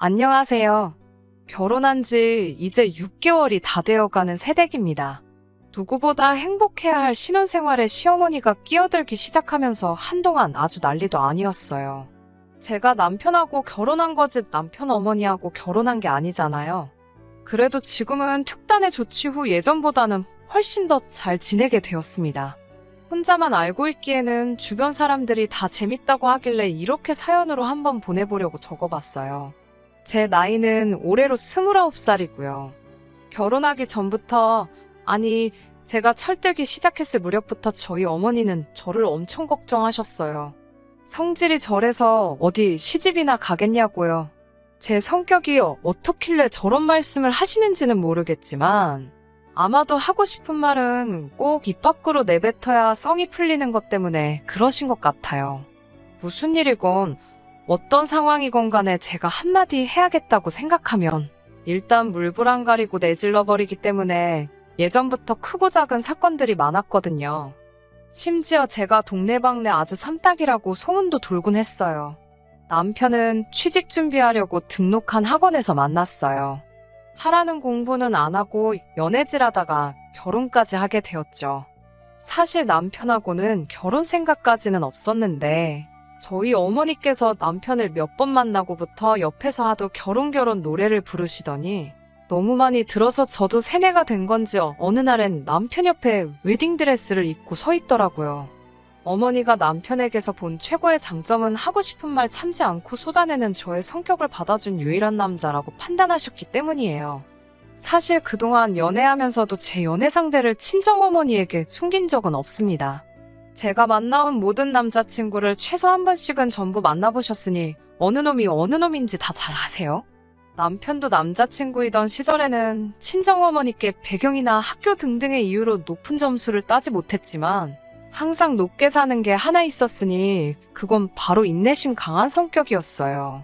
안녕하세요. 결혼한 지 이제 6개월이 다 되어가는 새댁입니다. 누구보다 행복해야 할 신혼생활에 시어머니가 끼어들기 시작하면서 한동안 아주 난리도 아니었어요. 제가 남편하고 결혼한 거지 남편 어머니하고 결혼한 게 아니잖아요. 그래도 지금은 특단의 조치 후 예전보다는 훨씬 더 잘 지내게 되었습니다. 혼자만 알고 있기에는 주변 사람들이 다 재밌다고 하길래 이렇게 사연으로 한번 보내보려고 적어봤어요. 제 나이는 올해로 29살이고요. 결혼하기 전부터, 아니, 제가 철들기 시작했을 무렵부터 저희 어머니는 저를 엄청 걱정하셨어요. 성질이 저래서 어디 시집이나 가겠냐고요. 제 성격이 어떻길래 저런 말씀을 하시는지는 모르겠지만, 아마도 하고 싶은 말은 꼭 입 밖으로 내뱉어야 성이 풀리는 것 때문에 그러신 것 같아요. 무슨 일이건 어떤 상황이건 간에 제가 한마디 해야겠다고 생각하면 일단 물불 안 가리고 내질러버리기 때문에 예전부터 크고 작은 사건들이 많았거든요. 심지어 제가 동네방네 아주 삼딱이라고 소문도 돌곤 했어요. 남편은 취직 준비하려고 등록한 학원에서 만났어요. 하라는 공부는 안 하고 연애질하다가 결혼까지 하게 되었죠. 사실 남편하고는 결혼 생각까지는 없었는데 저희 어머니께서 남편을 몇 번 만나고부터 옆에서 하도 결혼 노래를 부르시더니 너무 많이 들어서 저도 세뇌가 된 건지 어느 날엔 남편 옆에 웨딩드레스를 입고 서 있더라고요. 어머니가 남편에게서 본 최고의 장점은 하고 싶은 말 참지 않고 쏟아내는 저의 성격을 받아준 유일한 남자라고 판단하셨기 때문이에요. 사실 그동안 연애하면서도 제 연애 상대를 친정어머니에게 숨긴 적은 없습니다. 제가 만나온 모든 남자친구를 최소 한 번씩은 전부 만나보셨으니 어느 놈이 어느 놈인지 다 잘 아세요? 남편도 남자친구이던 시절에는 친정어머니께 배경이나 학교 등등의 이유로 높은 점수를 따지 못했지만 항상 높게 사는 게 하나 있었으니 그건 바로 인내심 강한 성격이었어요.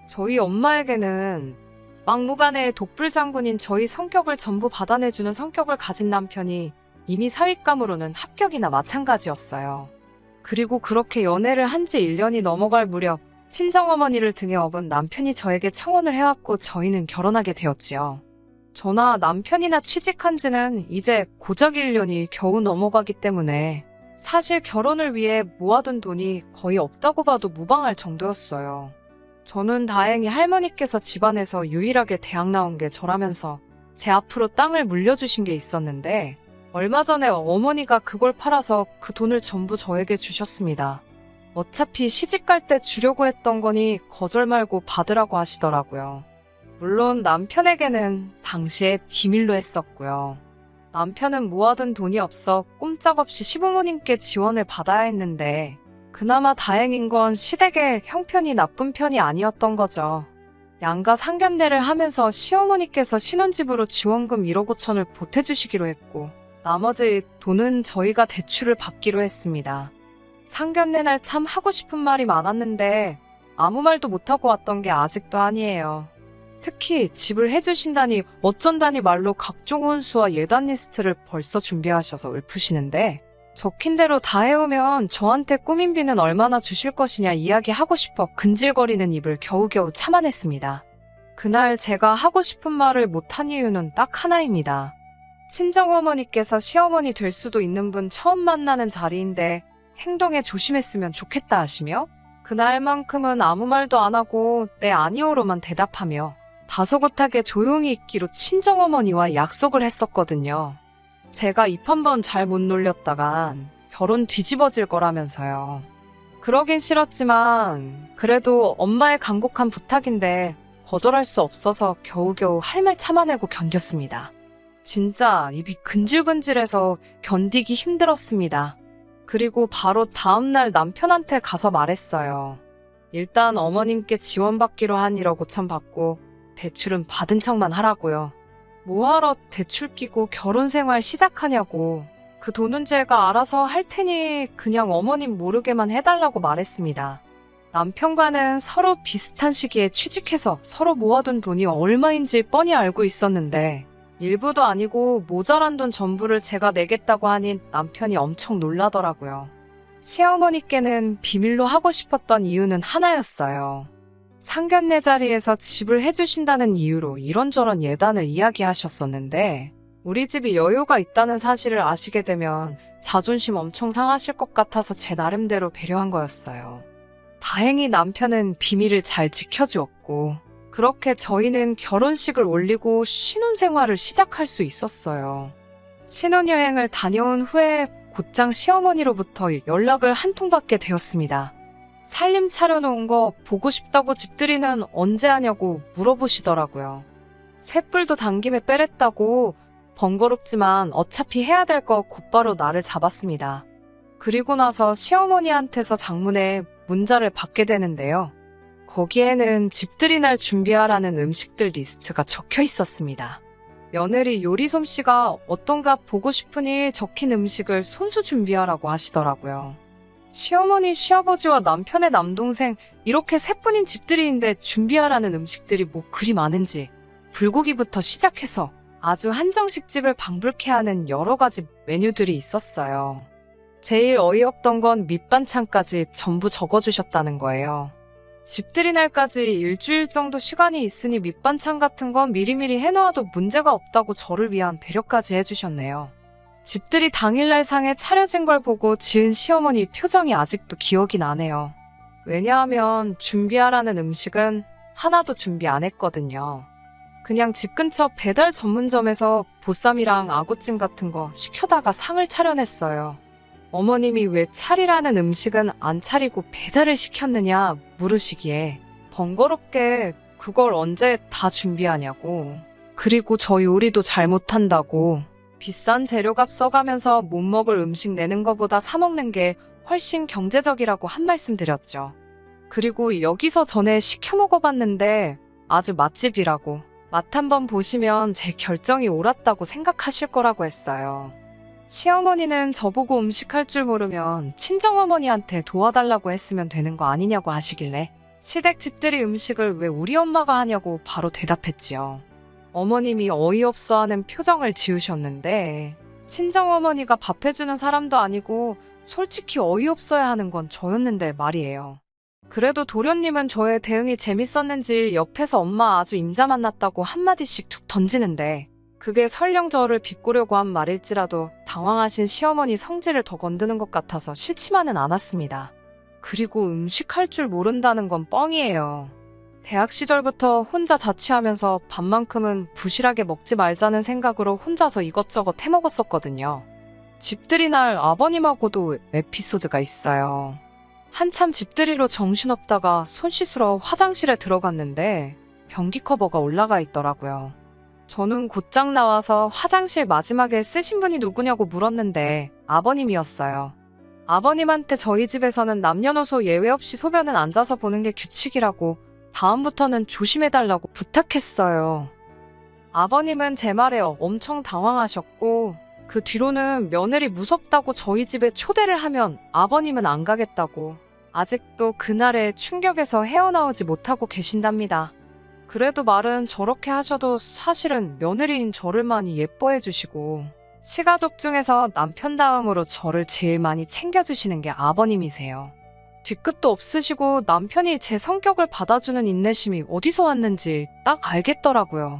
저희 엄마에게는 막무가내의 독불장군인 저희 성격을 전부 받아내주는 성격을 가진 남편이 이미 사윗감으로는 합격이나 마찬가지였어요. 그리고 그렇게 연애를 한 지 1년이 넘어갈 무렵 친정어머니를 등에 업은 남편이 저에게 청혼을 해왔고 저희는 결혼하게 되었지요. 저나 남편이나 취직한 지는 이제 고작 1년이 겨우 넘어가기 때문에 사실 결혼을 위해 모아둔 돈이 거의 없다고 봐도 무방할 정도였어요. 저는 다행히 할머니께서 집안에서 유일하게 대학 나온 게 저라면서 제 앞으로 땅을 물려주신 게 있었는데 얼마 전에 어머니가 그걸 팔아서 그 돈을 전부 저에게 주셨습니다. 어차피 시집 갈 때 주려고 했던 거니 거절 말고 받으라고 하시더라고요. 물론 남편에게는 당시에 비밀로 했었고요. 남편은 모아둔 돈이 없어 꼼짝없이 시부모님께 지원을 받아야 했는데 그나마 다행인 건 시댁의 형편이 나쁜 편이 아니었던 거죠. 양가 상견례를 하면서 시어머니께서 신혼집으로 지원금 1억 5천을 보태주시기로 했고 나머지 돈은 저희가 대출을 받기로 했습니다. 상견례 날 참 하고 싶은 말이 많았는데 아무 말도 못하고 왔던 게 아직도 아니에요. 특히 집을 해주신다니 어쩐다니 말로 각종 혼수와 예단 리스트를 벌써 준비하셔서 읊으시는데 적힌 대로 다 해오면 저한테 꾸민 비는 얼마나 주실 것이냐 이야기하고 싶어 근질거리는 입을 겨우겨우 참아냈습니다. 그날 제가 하고 싶은 말을 못한 이유는 딱 하나입니다. 친정어머니께서 시어머니 될 수도 있는 분 처음 만나는 자리인데 행동에 조심했으면 좋겠다 하시며 그날만큼은 아무 말도 안 하고 네 아니오로만 대답하며 다소곳하게 조용히 있기로 친정어머니와 약속을 했었거든요. 제가 입 한 번 잘 못 놀렸다간 결혼 뒤집어질 거라면서요. 그러긴 싫었지만 그래도 엄마의 간곡한 부탁인데 거절할 수 없어서 겨우겨우 할 말 참아내고 견뎠습니다. 진짜 입이 근질근질해서 견디기 힘들었습니다. 그리고 바로 다음날 남편한테 가서 말했어요. 일단 어머님께 지원받기로 한 1억 5천 받고 대출은 받은 척만 하라고요. 뭐하러 대출 끼고 결혼생활 시작하냐고. 그 돈은 제가 알아서 할 테니 그냥 어머님 모르게만 해달라고 말했습니다. 남편과는 서로 비슷한 시기에 취직해서 서로 모아둔 돈이 얼마인지 뻔히 알고 있었는데 일부도 아니고 모자란 돈 전부를 제가 내겠다고 하니 남편이 엄청 놀라더라고요. 시어머니께는 비밀로 하고 싶었던 이유는 하나였어요. 상견례 자리에서 집을 해주신다는 이유로 이런저런 예단을 이야기하셨었는데 우리 집이 여유가 있다는 사실을 아시게 되면 자존심 엄청 상하실 것 같아서 제 나름대로 배려한 거였어요. 다행히 남편은 비밀을 잘 지켜주었고 그렇게 저희는 결혼식을 올리고 신혼생활을 시작할 수 있었어요. 신혼여행을 다녀온 후에 곧장 시어머니로부터 연락을 한 통 받게 되었습니다. 살림 차려놓은 거 보고 싶다고 집들이는 언제 하냐고 물어보시더라고요. 쇳불도 당김에 빼랬다고 번거롭지만 어차피 해야 될 거 곧바로 날을 잡았습니다. 그리고 나서 시어머니한테서 장문의 문자를 받게 되는데요. 거기에는 집들이 날 준비하라는 음식들 리스트가 적혀 있었습니다. 며느리 요리 솜씨가 어떤가 보고 싶으니 적힌 음식을 손수 준비하라고 하시더라고요. 시어머니, 시아버지와 남편의 남동생 이렇게 세 분인 집들이인데 준비하라는 음식들이 뭐 그리 많은지 불고기부터 시작해서 아주 한정식 집을 방불케 하는 여러 가지 메뉴들이 있었어요. 제일 어이없던 건 밑반찬까지 전부 적어주셨다는 거예요. 집들이 날까지 일주일 정도 시간이 있으니 밑반찬 같은 건 미리미리 해놓아도 문제가 없다고 저를 위한 배려까지 해주셨네요. 집들이 당일날 상에 차려진 걸 보고 지은 시어머니 표정이 아직도 기억이 나네요. 왜냐하면 준비하라는 음식은 하나도 준비 안 했거든요. 그냥 집 근처 배달 전문점에서 보쌈이랑 아구찜 같은 거 시켜다가 상을 차려냈어요. 어머님이 왜 차리라는 음식은 안 차리고 배달을 시켰느냐 물으시기에 번거롭게 그걸 언제 다 준비하냐고, 그리고 저 요리도 잘 못한다고, 비싼 재료값 써가면서 못 먹을 음식 내는 것보다 사 먹는 게 훨씬 경제적이라고 한 말씀 드렸죠. 그리고 여기서 전에 시켜 먹어봤는데 아주 맛집이라고, 맛 한번 보시면 제 결정이 옳았다고 생각하실 거라고 했어요. 시어머니는 저보고 음식할 줄 모르면 친정어머니한테 도와달라고 했으면 되는 거 아니냐고 하시길래 시댁 집들이 음식을 왜 우리 엄마가 하냐고 바로 대답했지요. 어머님이 어이없어하는 표정을 지으셨는데 친정어머니가 밥 해주는 사람도 아니고 솔직히 어이없어야 하는 건 저였는데 말이에요. 그래도 도련님은 저의 대응이 재밌었는지 옆에서 엄마 아주 임자 만났다고 한마디씩 툭 던지는데 그게 설령 저를 비꼬려고 한 말일지라도 당황하신 시어머니 성질을 더 건드는 것 같아서 싫지만은 않았습니다. 그리고 음식할 줄 모른다는 건 뻥이에요. 대학 시절부터 혼자 자취하면서 밥만큼은 부실하게 먹지 말자는 생각으로 혼자서 이것저것 해먹었었거든요. 집들이 날 아버님하고도 에피소드가 있어요. 한참 집들이로 정신없다가 손 씻으러 화장실에 들어갔는데 변기 커버가 올라가 있더라고요. 저는 곧장 나와서 화장실 마지막에 쓰신 분이 누구냐고 물었는데 아버님이었어요. 아버님한테 저희 집에서는 남녀노소 예외 없이 소변은 앉아서 보는 게 규칙이라고 다음부터는 조심해달라고 부탁했어요. 아버님은 제 말에 엄청 당황하셨고 그 뒤로는 며느리 무섭다고 저희 집에 초대를 하면 아버님은 안 가겠다고 아직도 그날의 충격에서 헤어나오지 못하고 계신답니다. 그래도 말은 저렇게 하셔도 사실은 며느리인 저를 많이 예뻐해 주시고 시가족 중에서 남편 다음으로 저를 제일 많이 챙겨주시는 게 아버님이세요. 뒤끝도 없으시고 남편이 제 성격을 받아주는 인내심이 어디서 왔는지 딱 알겠더라고요.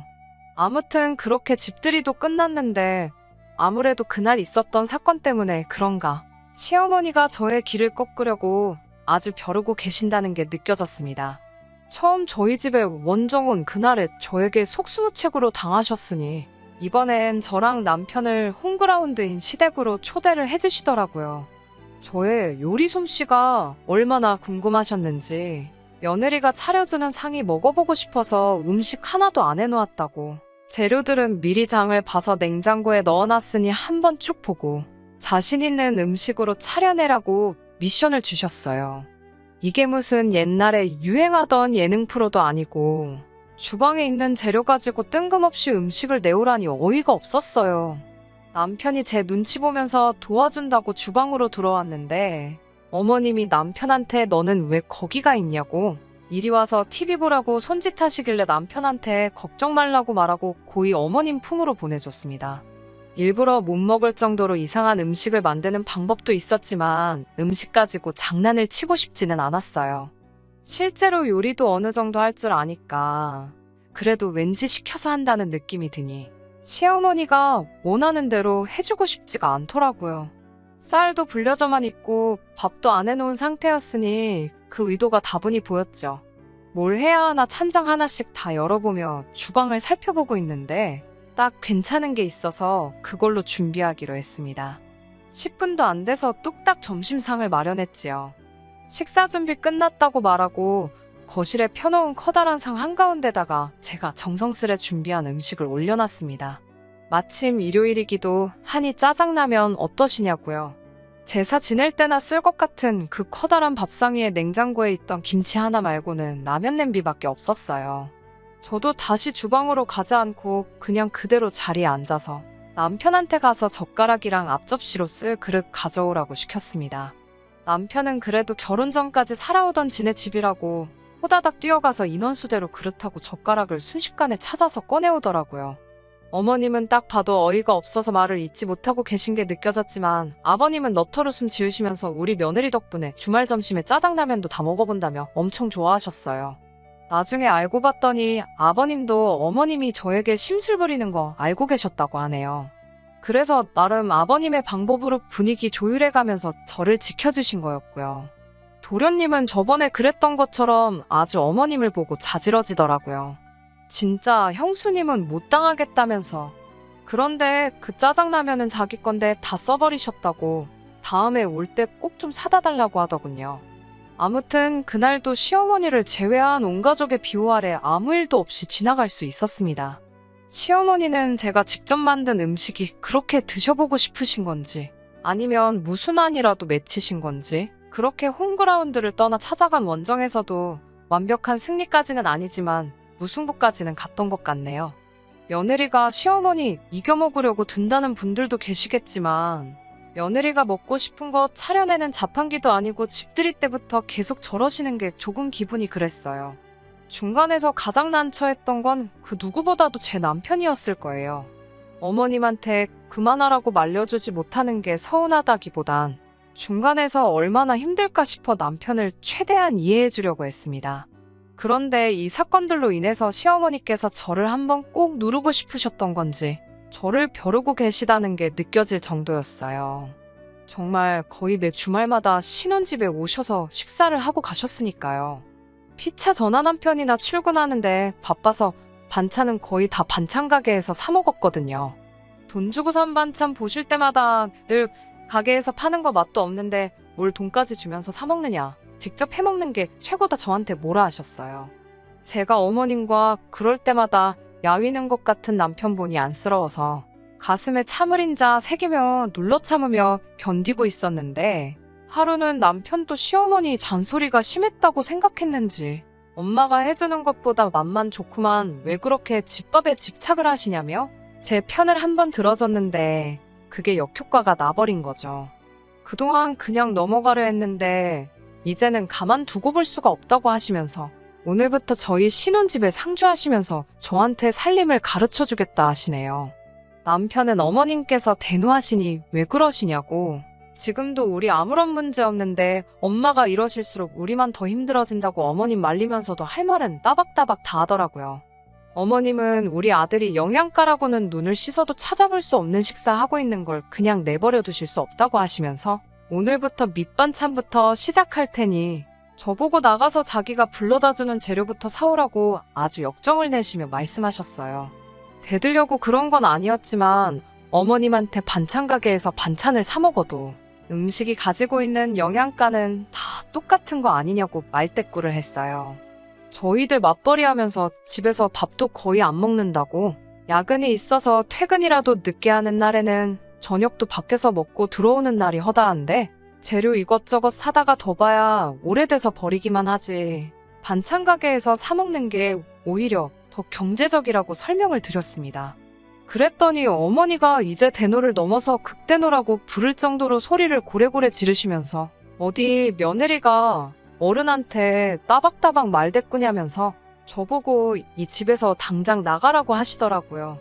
아무튼 그렇게 집들이도 끝났는데 아무래도 그날 있었던 사건 때문에 그런가 시어머니가 저의 길을 꺾으려고 아주 벼르고 계신다는 게 느껴졌습니다. 처음 저희 집에 원정 온 그날에 저에게 속수무책으로 당하셨으니 이번엔 저랑 남편을 홈그라운드인 시댁으로 초대를 해주시더라고요. 저의 요리 솜씨가 얼마나 궁금하셨는지 며느리가 차려주는 상이 먹어보고 싶어서 음식 하나도 안 해놓았다고, 재료들은 미리 장을 봐서 냉장고에 넣어놨으니 한번 쭉 보고 자신 있는 음식으로 차려내라고 미션을 주셨어요. 이게 무슨 옛날에 유행하던 예능 프로도 아니고 주방에 있는 재료 가지고 뜬금없이 음식을 내오라니 어이가 없었어요. 남편이 제 눈치 보면서 도와준다고 주방으로 들어왔는데 어머님이 남편한테 너는 왜 거기가 있냐고 이리 와서 TV 보라고 손짓하시길래 남편한테 걱정 말라고 말하고 고이 어머님 품으로 보내줬습니다. 일부러 못 먹을 정도로 이상한 음식을 만드는 방법도 있었지만 음식 가지고 장난을 치고 싶지는 않았어요. 실제로 요리도 어느 정도 할 줄 아니까 그래도 왠지 시켜서 한다는 느낌이 드니 시어머니가 원하는 대로 해주고 싶지가 않더라고요. 쌀도 불려져만 있고 밥도 안 해놓은 상태였으니 그 의도가 다분히 보였죠. 뭘 해야 하나 찬장 하나씩 다 열어보며 주방을 살펴보고 있는데 딱 괜찮은 게 있어서 그걸로 준비하기로 했습니다. 10분도 안 돼서 뚝딱 점심상을 마련했지요. 식사 준비 끝났다고 말하고 거실에 펴놓은 커다란 상 한가운데다가 제가 정성스레 준비한 음식을 올려놨습니다. 마침 일요일이기도 하니 짜장라면 어떠시냐고요. 제사 지낼 때나 쓸 것 같은 그 커다란 밥상 위에 냉장고에 있던 김치 하나 말고는 라면 냄비밖에 없었어요. 저도 다시 주방으로 가지 않고 그냥 그대로 자리에 앉아서 남편한테 가서 젓가락이랑 앞접시로 쓸 그릇 가져오라고 시켰습니다. 남편은 그래도 결혼 전까지 살아오던 지네 집이라고 호다닥 뛰어가서 인원수대로 그릇하고 젓가락을 순식간에 찾아서 꺼내오더라고요. 어머님은 딱 봐도 어이가 없어서 말을 잇지 못하고 계신 게 느껴졌지만 아버님은 너털웃음 지으시면서 우리 며느리 덕분에 주말 점심에 짜장라면도 다 먹어본다며 엄청 좋아하셨어요. 나중에 알고 봤더니 아버님도 어머님이 저에게 심술 부리는 거 알고 계셨다고 하네요. 그래서 나름 아버님의 방법으로 분위기 조율해가면서 저를 지켜주신 거였고요. 도련님은 저번에 그랬던 것처럼 아주 어머님을 보고 자지러지더라고요. 진짜 형수님은 못 당하겠다면서. 그런데 그 짜장라면은 자기 건데 다 써버리셨다고 다음에 올 때 꼭 좀 사다 달라고 하더군요. 아무튼 그날도 시어머니를 제외한 온 가족의 비호 아래 아무 일도 없이 지나갈 수 있었습니다. 시어머니는 제가 직접 만든 음식이 그렇게 드셔보고 싶으신 건지 아니면 무슨 안이라도 맺히신 건지 그렇게 홈그라운드를 떠나 찾아간 원정에서도 완벽한 승리까지는 아니지만 무승부까지는 갔던 것 같네요. 며느리가 시어머니 이겨먹으려고 둔다는 분들도 계시겠지만 며느리가 먹고 싶은 거 차려내는 자판기도 아니고 집들이 때부터 계속 저러시는 게 조금 기분이 그랬어요. 중간에서 가장 난처했던 건 그 누구보다도 제 남편이었을 거예요. 어머님한테 그만하라고 말려주지 못하는 게 서운하다기보단 중간에서 얼마나 힘들까 싶어 남편을 최대한 이해해주려고 했습니다. 그런데 이 사건들로 인해서 시어머니께서 저를 한번 꼭 누르고 싶으셨던 건지 저를 벼르고 계시다는 게 느껴질 정도였어요. 정말 거의 매 주말마다 신혼집에 오셔서 식사를 하고 가셨으니까요. 피차 전화 남편이나 출근하는데 바빠서 반찬은 거의 다 반찬 가게에서 사 먹었거든요. 돈 주고 산 반찬 보실 때마다 늘 가게에서 파는 거 맛도 없는데 뭘 돈까지 주면서 사 먹느냐. 직접 해먹는 게 최고다 저한테 뭐라 하셨어요. 제가 어머님과 그럴 때마다 야위는 것 같은 남편분이 안쓰러워서 가슴에 참을인자 새기며 눌러 참으며 견디고 있었는데 하루는 남편도 시어머니 잔소리가 심했다고 생각했는지 엄마가 해주는 것보다 맛만 좋구만 왜 그렇게 집밥에 집착을 하시냐며 제 편을 한번 들어줬는데 그게 역효과가 나버린 거죠. 그동안 그냥 넘어가려 했는데 이제는 가만두고 볼 수가 없다고 하시면서 오늘부터 저희 신혼집에 상주하시면서 저한테 살림을 가르쳐주겠다 하시네요. 남편은 어머님께서 대노하시니 왜 그러시냐고 지금도 우리 아무런 문제 없는데 엄마가 이러실수록 우리만 더 힘들어진다고 어머님 말리면서도 할 말은 따박따박 다 하더라고요. 어머님은 우리 아들이 영양가라고는 눈을 씻어도 찾아볼 수 없는 식사하고 있는 걸 그냥 내버려 두실 수 없다고 하시면서 오늘부터 밑반찬부터 시작할 테니 저보고 나가서 자기가 불러다주는 재료부터 사오라고 아주 역정을 내시며 말씀하셨어요. 대들려고 그런 건 아니었지만 어머님한테 반찬 가게에서 반찬을 사 먹어도 음식이 가지고 있는 영양가는 다 똑같은 거 아니냐고 말대꾸를 했어요. 저희들 맞벌이 하면서 집에서 밥도 거의 안 먹는다고 야근이 있어서 퇴근이라도 늦게 하는 날에는 저녁도 밖에서 먹고 들어오는 날이 허다한데 재료 이것저것 사다가 더 봐야 오래돼서 버리기만 하지 반찬 가게에서 사 먹는 게 오히려 더 경제적이라고 설명을 드렸습니다. 그랬더니 어머니가 이제 대노를 넘어서 극대노라고 부를 정도로 소리를 고래고래 지르시면서 어디 며느리가 어른한테 따박따박 말대꾸냐면서 저보고 이 집에서 당장 나가라고 하시더라고요.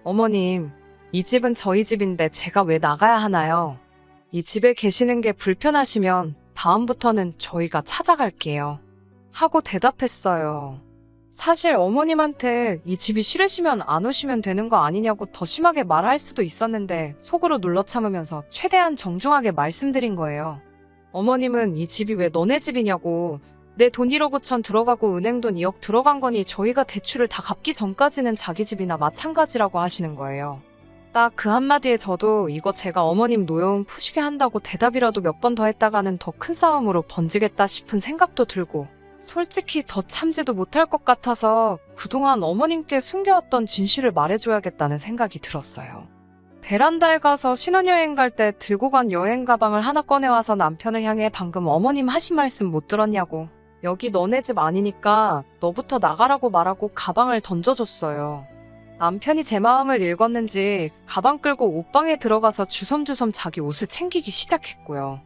어머님, 이 집은 저희 집인데 제가 왜 나가야 하나요? 이 집에 계시는 게 불편하시면 다음부터는 저희가 찾아갈게요. 하고 대답했어요. 사실 어머님한테 이 집이 싫으시면 안 오시면 되는 거 아니냐고 더 심하게 말할 수도 있었는데 속으로 눌러 참으면서 최대한 정중하게 말씀드린 거예요. 어머님은 이 집이 왜 너네 집이냐고, 내 돈 1억 5천 들어가고 은행 돈 2억 들어간 거니 저희가 대출을 다 갚기 전까지는 자기 집이나 마찬가지라고 하시는 거예요. 딱 그 한마디에 저도 이거 제가 어머님 노여움 푸시게 한다고 대답이라도 몇 번 더 했다가는 더 큰 싸움으로 번지겠다 싶은 생각도 들고, 솔직히 더 참지도 못할 것 같아서 그동안 어머님께 숨겨왔던 진실을 말해줘야겠다는 생각이 들었어요. 베란다에 가서 신혼여행 갈 때 들고 간 여행 가방을 하나 꺼내와서 남편을 향해 방금 어머님 하신 말씀 못 들었냐고, 여기 너네 집 아니니까 너부터 나가라고 말하고 가방을 던져줬어요. 남편이 제 마음을 읽었는지 가방 끌고 옷방에 들어가서 주섬주섬 자기 옷을 챙기기 시작했고요.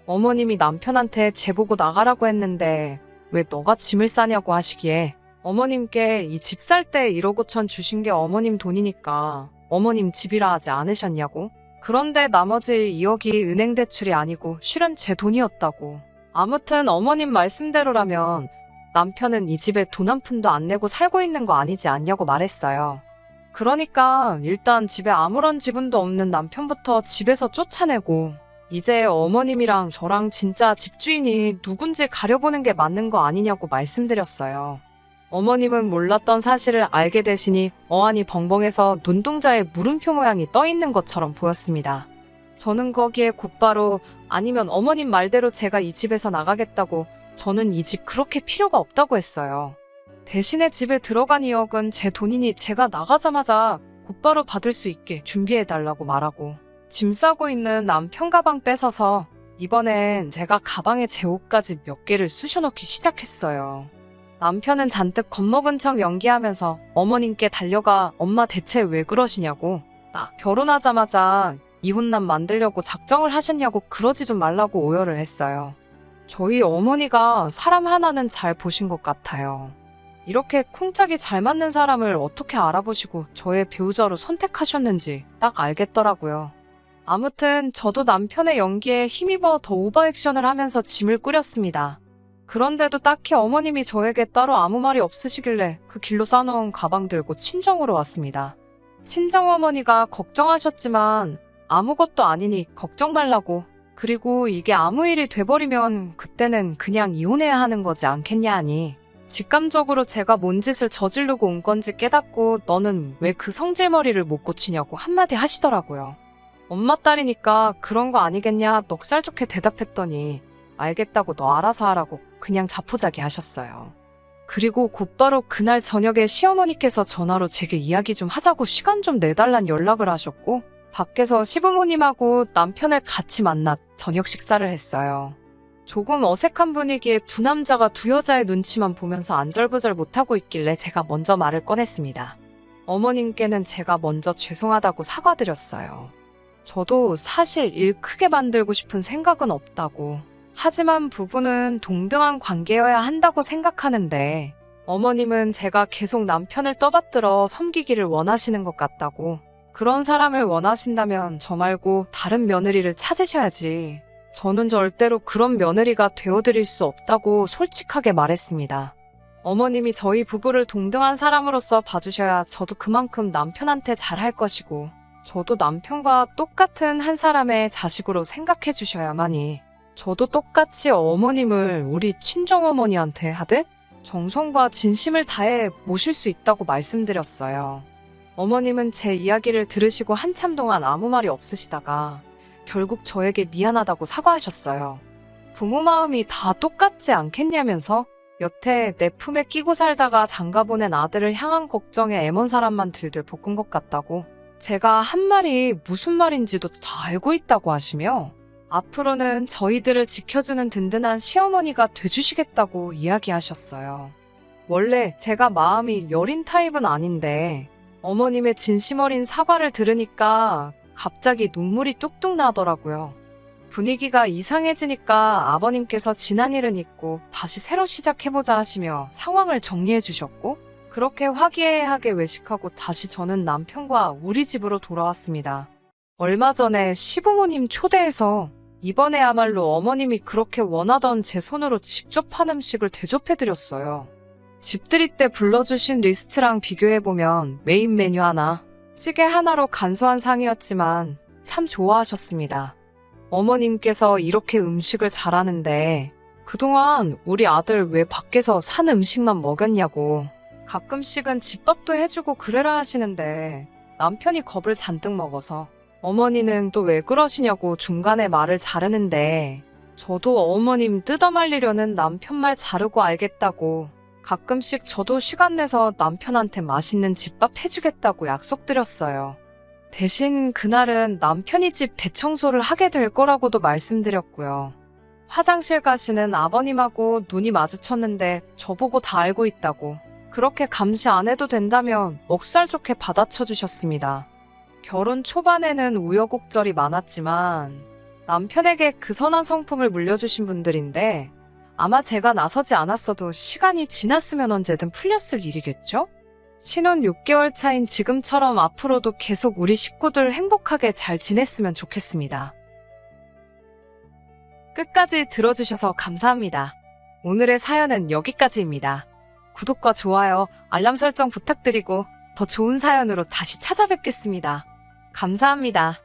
어머님이 남편한테 쟤 보고 나가라고 했는데 왜 너가 짐을 싸냐고 하시기에, 어머님께 이 집 살 때 1억 5천 주신 게 어머님 돈이니까 어머님 집이라 하지 않으셨냐고, 그런데 나머지 2억이 은행 대출이 아니고 실은 제 돈이었다고, 아무튼 어머님 말씀대로라면 남편은 이 집에 돈 한 푼도 안 내고 살고 있는 거 아니지 않냐고 말했어요. 그러니까 일단 집에 아무런 지분도 없는 남편부터 집에서 쫓아내고, 이제 어머님이랑 저랑 진짜 집주인이 누군지 가려보는 게 맞는 거 아니냐고 말씀드렸어요. 어머님은 몰랐던 사실을 알게 되시니 어안이 벙벙해서 눈동자에 물음표 모양이 떠 있는 것처럼 보였습니다. 저는 거기에 곧바로 아니면 어머님 말대로 제가 이 집에서 나가겠다고, 저는 이 집 그렇게 필요가 없다고 했어요. 대신에 집에 들어간 2억은 제 돈이니 제가 나가자마자 곧바로 받을 수 있게 준비해달라고 말하고, 짐 싸고 있는 남편 가방 뺏어서 이번엔 제가 가방에 제 옷까지 몇 개를 쑤셔넣기 시작했어요. 남편은 잔뜩 겁먹은 척 연기하면서 어머님께 달려가 엄마 대체 왜 그러시냐고, 나 결혼하자마자 이혼남 만들려고 작정을 하셨냐고 그러지 좀 말라고 오열을 했어요. 저희 어머니가 사람 하나는 잘 보신 것 같아요. 이렇게 쿵짝이 잘 맞는 사람을 어떻게 알아보시고 저의 배우자로 선택하셨는지 딱 알겠더라고요. 아무튼 저도 남편의 연기에 힘입어 더 오버액션을 하면서 짐을 꾸렸습니다. 그런데도 딱히 어머님이 저에게 따로 아무 말이 없으시길래 그 길로 싸놓은 가방 들고 친정으로 왔습니다. 친정어머니가 걱정하셨지만 아무것도 아니니 걱정 말라고, 그리고 이게 아무 일이 돼버리면 그때는 그냥 이혼해야 하는 거지 않겠냐 하니, 직감적으로 제가 뭔 짓을 저지르고 온 건지 깨닫고 너는 왜 그 성질머리를 못 고치냐고 한마디 하시더라고요. 엄마 딸이니까 그런 거 아니겠냐 넉살 좋게 대답했더니 알겠다고 너 알아서 하라고 그냥 자포자기 하셨어요. 그리고 곧바로 그날 저녁에 시어머니께서 전화로 제게 이야기 좀 하자고 시간 좀 내달란 연락을 하셨고, 밖에서 시부모님하고 남편을 같이 만나 저녁 식사를 했어요. 조금 어색한 분위기에 두 남자가 두 여자의 눈치만 보면서 안절부절 못하고 있길래 제가 먼저 말을 꺼냈습니다. 어머님께는 제가 먼저 죄송하다고 사과드렸어요. 저도 사실 일 크게 만들고 싶은 생각은 없다고, 하지만 부부는 동등한 관계여야 한다고 생각하는데 어머님은 제가 계속 남편을 떠받들어 섬기기를 원하시는 것 같다고, 그런 사람을 원하신다면 저 말고 다른 며느리를 찾으셔야지, 저는 절대로 그런 며느리가 되어드릴 수 없다고 솔직하게 말했습니다. 어머님이 저희 부부를 동등한 사람으로서 봐주셔야 저도 그만큼 남편한테 잘할 것이고, 저도 남편과 똑같은 한 사람의 자식으로 생각해 주셔야만이 저도 똑같이 어머님을 우리 친정어머니한테 하듯 정성과 진심을 다해 모실 수 있다고 말씀드렸어요. 어머님은 제 이야기를 들으시고 한참 동안 아무 말이 없으시다가 결국 저에게 미안하다고 사과하셨어요. 부모 마음이 다 똑같지 않겠냐면서 여태 내 품에 끼고 살다가 장가보낸 아들을 향한 걱정에 애먼 사람만 들들 볶은 것 같다고, 제가 한 말이 무슨 말인지도 다 알고 있다고 하시며 앞으로는 저희들을 지켜주는 든든한 시어머니가 돼주시겠다고 이야기하셨어요. 원래 제가 마음이 여린 타입은 아닌데 어머님의 진심 어린 사과를 들으니까 갑자기 눈물이 뚝뚝 나더라고요. 분위기가 이상해지니까 아버님께서 지난 일은 잊고 다시 새로 시작해보자 하시며 상황을 정리해 주셨고, 그렇게 화기애애하게 외식하고 다시 저는 남편과 우리 집으로 돌아왔습니다. 얼마 전에 시부모님 초대해서 이번에야말로 어머님이 그렇게 원하던 제 손으로 직접 한 음식을 대접해드렸어요. 집들이 때 불러주신 리스트랑 비교해보면 메인 메뉴 하나, 찌개 하나로 간소한 상이었지만 참 좋아하셨습니다. 어머님께서 이렇게 음식을 잘하는데 그동안 우리 아들 왜 밖에서 산 음식만 먹였냐고 가끔씩은 집밥도 해주고 그래라 하시는데 남편이 겁을 잔뜩 먹어서 어머니는 또 왜 그러시냐고 중간에 말을 자르는데 저도 어머님 뜯어말리려는 남편 말 자르고 알겠다고 가끔씩 저도 시간 내서 남편한테 맛있는 집밥 해주겠다고 약속드렸어요. 대신 그날은 남편이 집 대청소를 하게 될 거라고도 말씀드렸고요. 화장실 가시는 아버님하고 눈이 마주쳤는데 저보고 다 알고 있다고 그렇게 감시 안 해도 된다며 넉살 좋게 받아쳐 주셨습니다. 결혼 초반에는 우여곡절이 많았지만 남편에게 그 선한 성품을 물려주신 분들인데 아마 제가 나서지 않았어도 시간이 지났으면 언제든 풀렸을 일이겠죠? 신혼 6개월 차인 지금처럼 앞으로도 계속 우리 식구들 행복하게 잘 지냈으면 좋겠습니다. 끝까지 들어주셔서 감사합니다. 오늘의 사연은 여기까지입니다. 구독과 좋아요, 알람 설정 부탁드리고 더 좋은 사연으로 다시 찾아뵙겠습니다. 감사합니다.